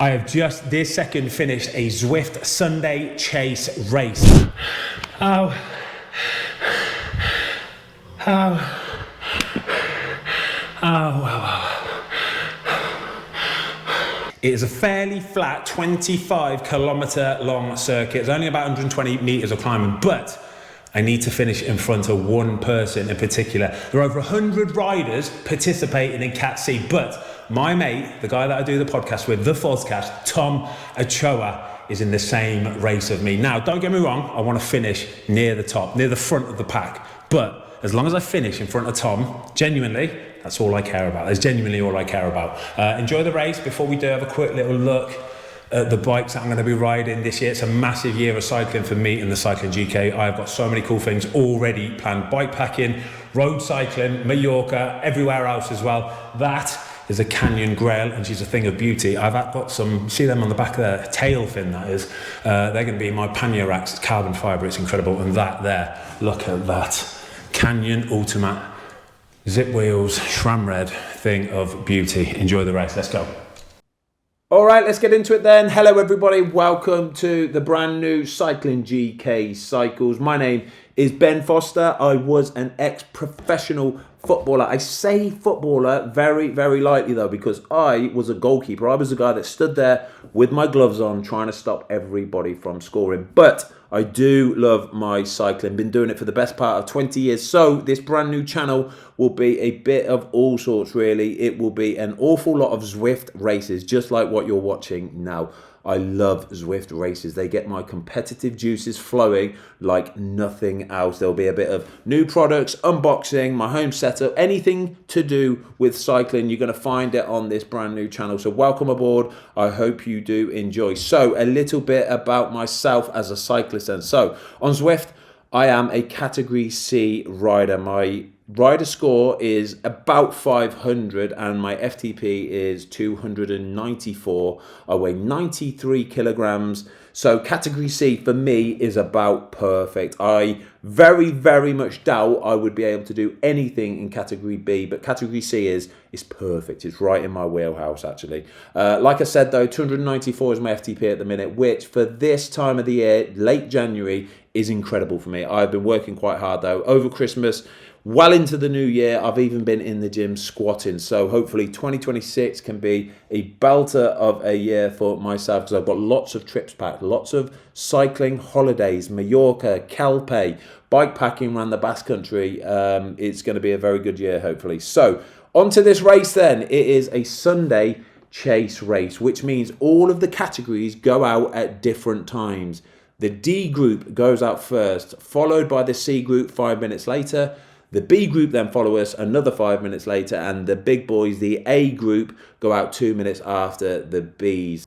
I have just this second finished a Zwift Sunday chase race. Oh. It is a fairly flat 25 kilometer long circuit. It's only about 120 meters of climbing, but I need to finish in front of one person in particular. There are over 100 riders participating in Cat C, but my mate, the guy that I do the podcast with, the Fozcast, Tom Ochoa, is in the same race of me. Now, don't get me wrong, I want to finish near the top, near the front of the pack, but as long as I finish in front of Tom, genuinely, that's all I care about. That's genuinely all I care about. Enjoy the race. Before we do, have a quick little look at the bikes that I'm going to be riding this year. It's a massive year of cycling for me in the Cycling GK. I've got so many cool things already planned. Bike packing, road cycling, Mallorca, everywhere else as well. That is a Canyon Grail, and she's a thing of beauty. I've got some, see them on the back of their tail fin, that is. They're going to be my pannier racks. It's carbon fibre, it's incredible. And that there, look at that. Canyon Ultimate zip wheels, SRAM red, thing of beauty. Enjoy the race, let's go. All right, let's get into it then. Hello everybody, welcome to the brand new Cycling GK Cycles. My name is Ben Foster. I was an ex-professional footballer. I say footballer very, very lightly though, because I was a goalkeeper. I was the guy that stood there with my gloves on trying to stop everybody from scoring. But I do love my cycling. Been doing it for the best part of 20 years. So this brand new channel will be a bit of all sorts really. It will be an awful lot of Zwift races, just like what you're watching now. I love Zwift races. They get my competitive juices flowing like nothing else. There'll be a bit of new products, unboxing, my home setup, anything to do with cycling. You're going to find it on this brand new channel. So welcome aboard. I hope you do enjoy. So a little bit about myself as a cyclist then. So on Zwift, I am a category C rider. My rider score is about 500 and my FTP is 294. I weigh 93 kilograms. So category C for me is about perfect. I very, very much doubt I would be able to do anything in category B, but category C is perfect. It's right in my wheelhouse actually. Like I said though, 294 is my FTP at the minute, which for this time of the year, late January, is incredible for me. I've been working quite hard though over Christmas. Well into the new year, I've even been in the gym squatting. So hopefully 2026 can be a belter of a year for myself because I've got lots of trips packed, lots of cycling holidays, Mallorca, Calpe, bike packing around the Basque Country. It's going to be a very good year, hopefully. So on to this race then. It is a Sunday chase race, which means all of the categories go out at different times. The D group goes out first, followed by the C group 5 minutes later. The B group then follow us another 5 minutes later, and the big boys, the A group, go out 2 minutes after the Bs.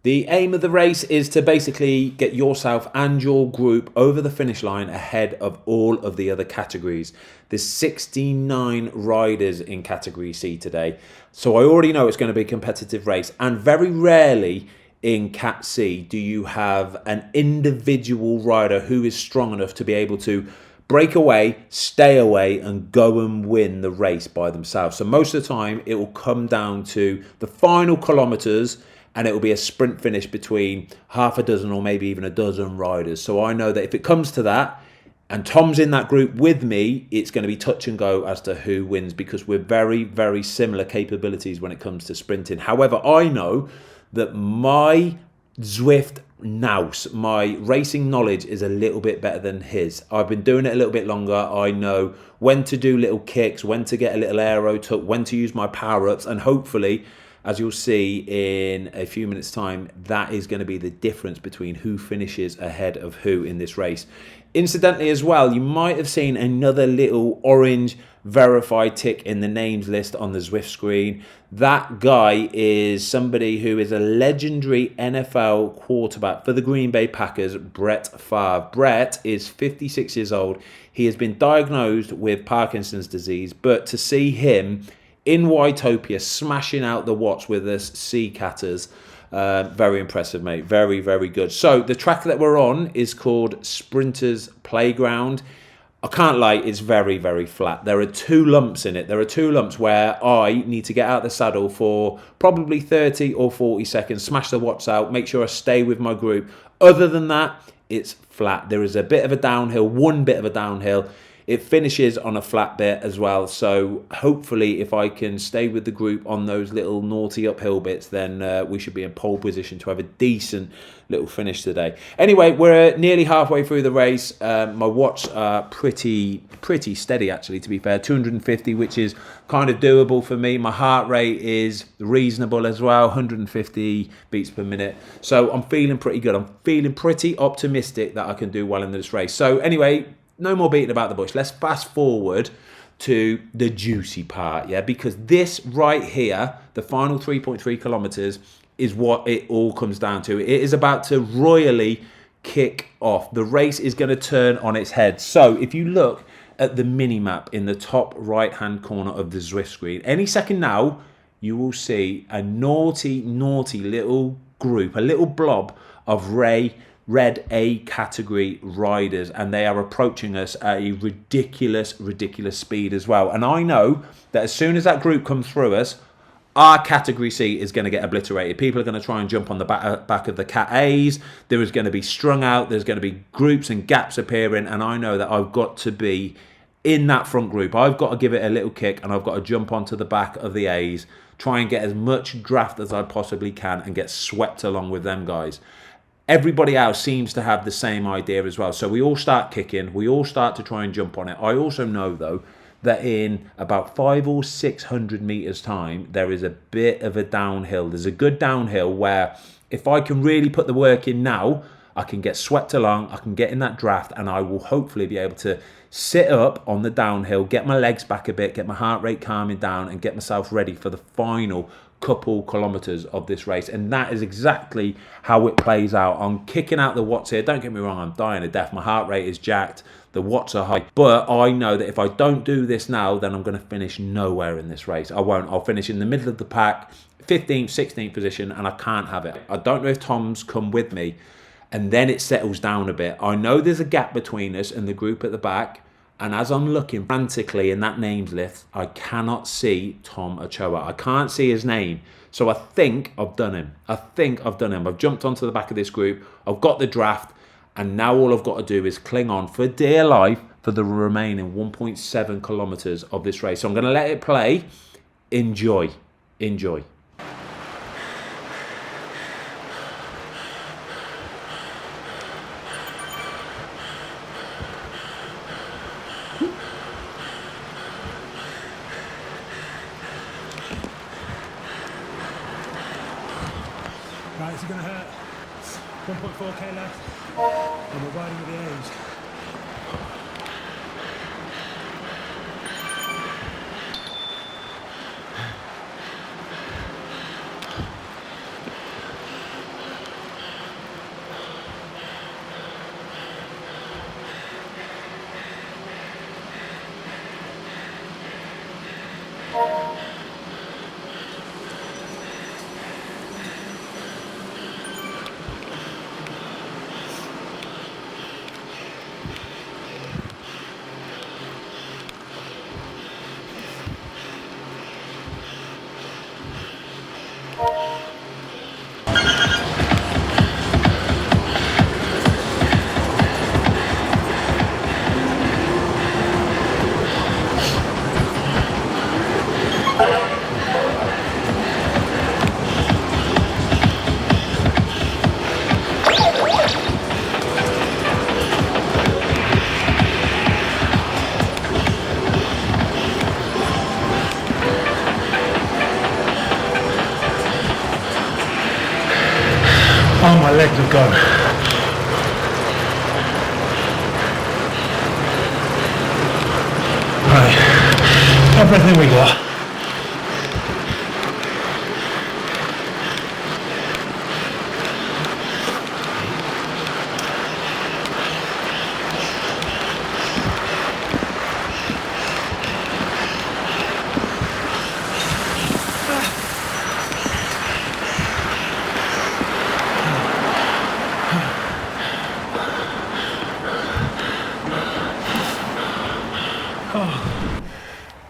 The aim of the race is to basically get yourself and your group over the finish line ahead of all of the other categories. There's 69 riders in category C today, so I already know it's going to be a competitive race, and very rarely in Cat C do you have an individual rider who is strong enough to be able to break away, stay away, and go and win the race by themselves. So most of the time, it will come down to the final kilometers, and it will be a sprint finish between half a dozen or maybe even a dozen riders. So I know that if it comes to that, and Tom's in that group with me, it's going to be touch and go as to who wins because we're very, very similar capabilities when it comes to sprinting. However, I know that my Zwift nous, my racing knowledge is a little bit better than his. I've been doing it a little bit longer. I know when to do little kicks, when to get a little aero tuck, when to use my power-ups, and hopefully, as you'll see in a few minutes' time, that is going to be the difference between who finishes ahead of who in this race. Incidentally as well, you might have seen another little orange verified tick in the names list on the Zwift screen. That guy is somebody who is a legendary NFL quarterback for the Green Bay Packers, Brett Favre. Brett is 56 years old. He has been diagnosed with Parkinson's disease, but to see him in Whitopia smashing out the watts with us sea catters, very impressive, mate. Very, very good. So the track that we're on is called Sprinters Playground. I can't lie, it's very, very flat. There are two lumps in it. There are two lumps where I need to get out of the saddle for probably 30 or 40 seconds, smash the watts out, make sure I stay with my group. Other than that, it's flat. There is a bit of a downhill, one bit of a downhill. It finishes on a flat bit as well. So hopefully if I can stay with the group on those little naughty uphill bits, then we should be in pole position to have a decent little finish today. Anyway, we're nearly halfway through the race. My watts are pretty steady, actually, to be fair. 250, which is kind of doable for me. My heart rate is reasonable as well, 150 beats per minute. So I'm feeling pretty good. I'm feeling pretty optimistic that I can do well in this race. So anyway, no more beating about the bush. Let's fast forward to the juicy part, yeah? Because this right here, the final 3.3 kilometers, is what it all comes down to. It is about to royally kick off. The race is going to turn on its head. So if you look at the mini-map in the top right-hand corner of the Zwift screen, any second now, you will see a naughty little group, a little blob of red A category riders, and they are approaching us at a ridiculous speed as well. And I know that as soon as that group comes through us, our category C is going to get obliterated. People are going to try and jump on the back of the Cat A's. There is going to be strung out. There's going to be groups and gaps appearing. And I know that I've got to be in that front group. I've got to give it a little kick and I've got to jump onto the back of the A's, try and get as much draft as I possibly can and get swept along with them guys. Everybody else seems to have the same idea as well. So we all start kicking. We all start to try and jump on it. I also know, though, that in about 500 or 600 meters time, there is a bit of a downhill. There's a good downhill where if I can really put the work in now, I can get swept along, I can get in that draft, and I will hopefully be able to sit up on the downhill, get my legs back a bit, get my heart rate calming down, and get myself ready for the final couple kilometers of this race. And that is exactly how it plays out. I'm kicking out the watts here. Don't get me wrong, I'm dying to death. My heart rate is jacked. The watts are high. But I know that if I don't do this now, then I'm going to finish nowhere in this race. I won't. I'll finish in the middle of the pack, 15th, 16th position, and I can't have it. I don't know if Tom's come with me. And then it settles down a bit. I know there's a gap between us and the group at the back. And as I'm looking frantically in that names list, I cannot see Tom Ochoa. I can't see his name. So I think I've done him. I've jumped onto the back of this group. I've got the draft. And now all I've got to do is cling on for dear life for the remaining 1.7 kilometers of this race. So I'm going to let it play. Enjoy. Right, it's going to hurt. 1.4k left. And we're riding with the A's. Oh, my legs have gone. Right, everything we got.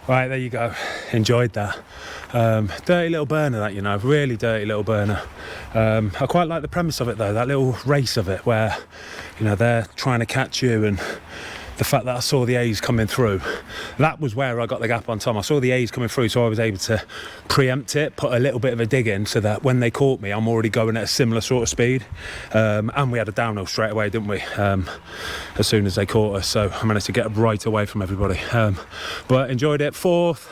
Right, there you go. Enjoyed that. Dirty little burner, that, you know, really dirty little burner. I quite like the premise of it though, that little race of it where, you know, they're trying to catch you, and the fact that I saw the A's coming through, that was where I got the gap on Tom. I saw the A's coming through, so I was able to preempt it, put a little bit of a dig in, so that when they caught me, I'm already going at a similar sort of speed. And we had a downhill straight away, didn't we? As soon as they caught us, so I managed to get right away from everybody. But enjoyed it. Fourth.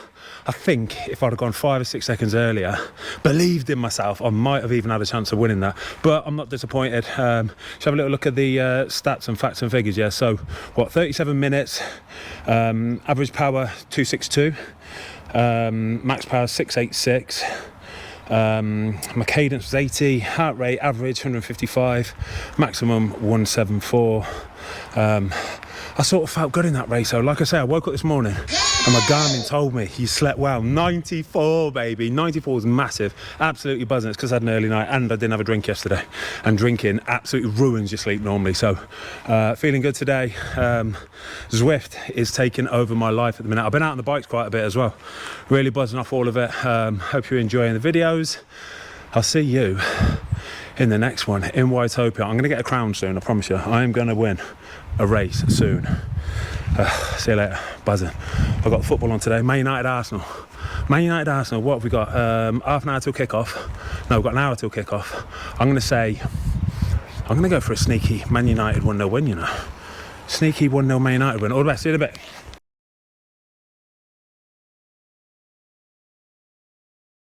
I think if I'd have gone 5 or 6 seconds earlier, believed in myself, I might have even had a chance of winning that. But I'm not disappointed. Let's have a little look at the stats and facts and figures. Yeah, so what, 37 minutes, average power 262, max power 686. My cadence was 80, heart rate average 155, maximum 174. I sort of felt good in that race. So like I say, I woke up this morning and my Garmin told me you slept well. 94, baby. 94 is massive. Absolutely buzzing. It's because I had an early night and I didn't have a drink yesterday. And drinking absolutely ruins your sleep normally. So feeling good today. Zwift is taking over my life at the minute. I've been out on the bikes quite a bit as well. Really buzzing off all of it. Hope you're enjoying the videos. I'll see you in the next one in Whiteopia. I'm going to get a crown soon, I promise you. I am going to win a race soon. See you later. Buzzing. I've got football on today. Man United Arsenal. Man United Arsenal. What have we got? Half an hour till kick-off. No, we've got an hour till kick-off. I'm going to go for a sneaky Man United 1-0 win, you know. Sneaky 1-0 Man United win. All the best. See you in a bit.